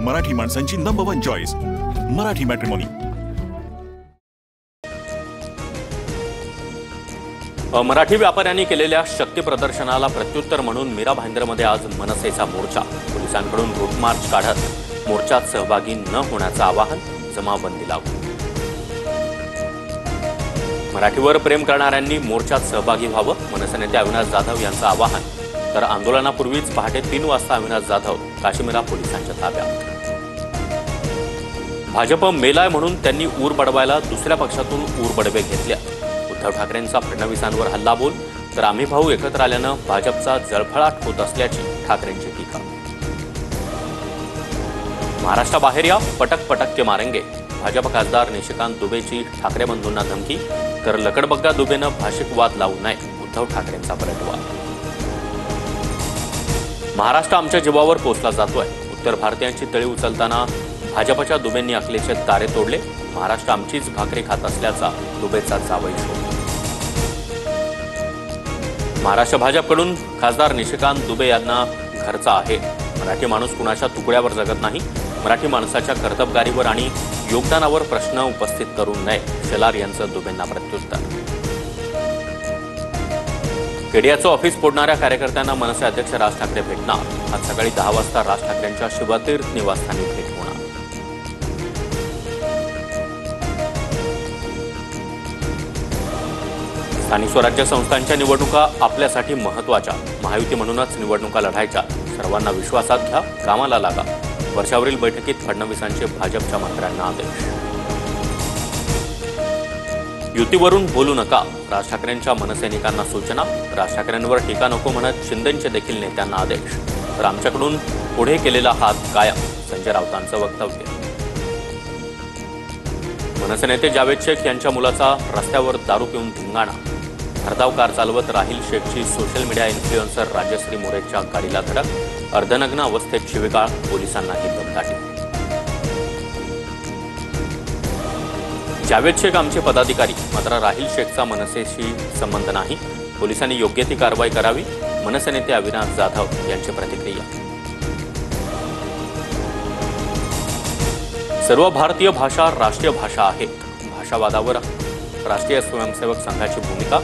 मराठी माणसांची number 1 choice Marathi matrimony. Marathi व्यापाऱ्यांनी केलेल्या शक्ती प्रदर्शनाला प्रत्युत्तर म्हणून मीरा भाईंदरमध्ये आज मनसेचा मोर्चा। पोलिसांकडून रूट मार्च काढत मोर्चात सहभागी न होण्याचं आवाहन, जमावबंदी लागू। मराठीवर प्रेम करणाऱ्यांनी मोर्चात सहभागी व्हावं, मनसे नेते अविनाश जाधव यांचं आवाहन। तर आंदोलनापूर्वीच पहाटे 3 वाजता अविनाश जाधव काश्मीरा पोलिसांच्या ताब्यात। भाजप मेलाय म्हणून त्यांनी ऊर बडवायला दुसऱ्या पक्षातून ऊर बडवे घेतल्या। उद्धव ठाकरेंचा फडणवीसांवर हल्ला बोल, तर आम्ही भाऊ एकत्र आल्यानं भाजपचा जळफळाट होत असल्याची ठाकरेंची टीका। महाराष्ट्राबाहेर या, पटक पटक के मारेंगे, भाजप खासदार निशिकांत दुबेची ठाकरे बंधूंना धमकी। तर लकडबग्गा दुबेनं भाषिक वाद लावू नये, उद्धव ठाकरेंचा पलटवार। महाराष्ट्र आमच्या जीवावर पोचला जातोय, उत्तर भारतीयांची तळी उचलताना भाजपच्या दुबेंनी अकलेचे तारे तोडले। महाराष्ट्र आमचीच भाकरी खात असल्याचा दुबेचा जावई शोध। महाराष्ट्र भाजपकडून खासदार निशिकांत दुबे यांना घरचा आहे। मराठी माणूस कुणाच्या तुकड्यावर जगत नाही, मराठी माणसाच्या कर्तबगारीवर आणि योगदानावर प्रश्न उपस्थित करू नये, शेलार यांचं दुबेंना प्रत्युत्तर। केडियाचं ऑफिस फोडणाऱ्या कार्यकर्त्यांना मनसे अध्यक्ष राज ठाकरे भेटणार। आज सकाळी 10 वाजता राज ठाकरेंच्या शिवतीर्थ निवासस्थानी भेट होणार। स्थानिक स्वराज्य संस्थांच्या निवडणुका आपल्यासाठी महत्त्वाच्या, महायुती म्हणूनच निवडणुका लढायच्या, सर्वांना विश्वासात घ्या, कामाला लागा। वर्षावरील बैठकीत फडणवीसांचे भाजपच्या मंत्र्यांना आदेश। युतीवरून बोलू नका, राज ठाकरेंच्या मनसैनिकांना सूचना। राज ठाकरेंवर टीका नको म्हणत शिंदेंचे देखील नेत्यांना आदेश। तर आमच्याकडून पुढे केलेला हात कायम, संजय राऊतांचं वक्तव्य। मनसे नेते जावेद शेख यांच्या मुलाचा रस्त्यावर दारू पिऊन धिंगाणा। भरधाव कार चालवत राहिल शेखची सोशल मीडिया इन्फ्लुएन्सर राजश्री मोरेच्या गाडीला धडक, अर्धनग्न अवस्थेत शिवीगाळ, पोलिसांनाही दमदाटी। जावेद शेख आमचे पदाधिकारी, मात्र राहिल शेखचा मनसेशी संबंध नाही, पोलिसांनी योग्य ती कारवाई करावी, मनसे नेते अविनाश जाधव यांची प्रतिक्रिया। सर्व भारतीय भाषा राष्ट्रीय भाषा आहेत, भाषावादावर राष्ट्रीय स्वयंसेवक संघाची भूमिका।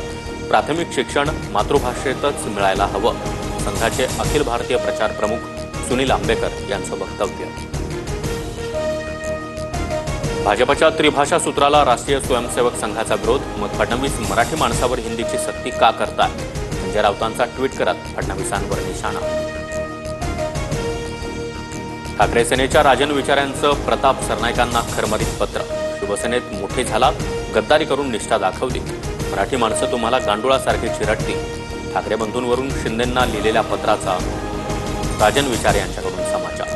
प्राथमिक शिक्षण मातृभाषेतच मिळायला हवं, संघाचे अखिल भारतीय प्रचार प्रमुख सुनील आंबेकर यांचं वक्तव्य। भाजपच्या त्रिभाषा सूत्राला राष्ट्रीय स्वयंसेवक संघाचा विरोध, मग फडणवीस मराठी माणसावर हिंदीची सक्ती का करताय, संजय राऊतांचा ट्विट करत फडणवीसांवर निशाणा। ठाकरे सेनेच्या राजन विचारांचं प्रताप सरनाईकांना खरमरीत पत्र, शिवसेनेत मोठे झाला, गद्दारी करून निष्ठा दाखवली, मराठी माणसं तुम्हाला गांडुळासारखे चिरडतील। ठाकरे बंधूंवरून शिंदेंना लिहिलेल्या पत्राचा राजन विचार यांच्याकडून समाचार।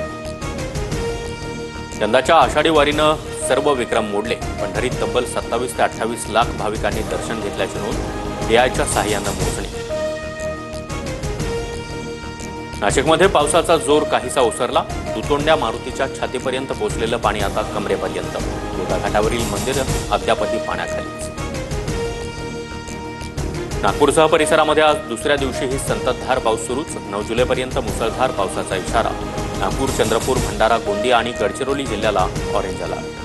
यंदाच्या आषाढी वारीनं सर्व विक्रम मोडले, पंढरीत तब्बल 27 ते 28 लाख भाविकांनी दर्शन घेतल्याची नोंद, एआयच्या साहाय्यानं मोजणी। नाशिकमध्ये पावसाचा जोर काहीसा ओसरला, दुतोंड्या मारुतीच्या छातीपर्यंत पोहोचलेलं पाणी आता कमरेपर्यंत, घाटावरील मंदिर अद्यापही पाण्याखालीच। नागपूरसह परिसरामध्ये आज दुसऱ्या दिवशीही संततधार पाऊस सुरूच, 9 जुलैपर्यंत मुसळधार पावसाचा इशारा। नागपूर, चंद्रपूर, भंडारा, गोंदिया आणि गडचिरोली जिल्ह्याला ऑरेंज अलर्ट।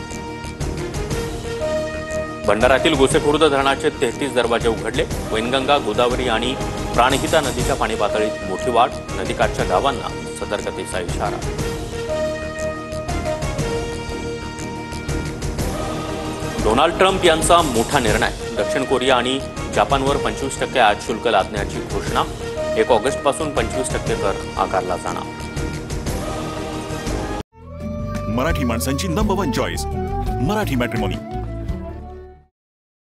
भंडाऱ्यातील गोसेखुर्द धरणाचे 33 दरवाजे उघडले, वैनगंगा, गोदावरी आणि प्राणहिता नदीच्या पाणी पातळीत मोठी वाढ, नदीकाठच्या गावांना सतर्कतेचा इशारा। डोनाल्ड ट्रम्प यांचा मोठा निर्णय, दक्षिण कोरिया आणि जपानवर 25% आयात शुल्क लादण्याची घोषणा, 1 ऑगस्टपासून 25% कर आकारला जाणार। मराठी माणसांची नंबर 1 चॉईस मराठी मॅट्रिमोनी।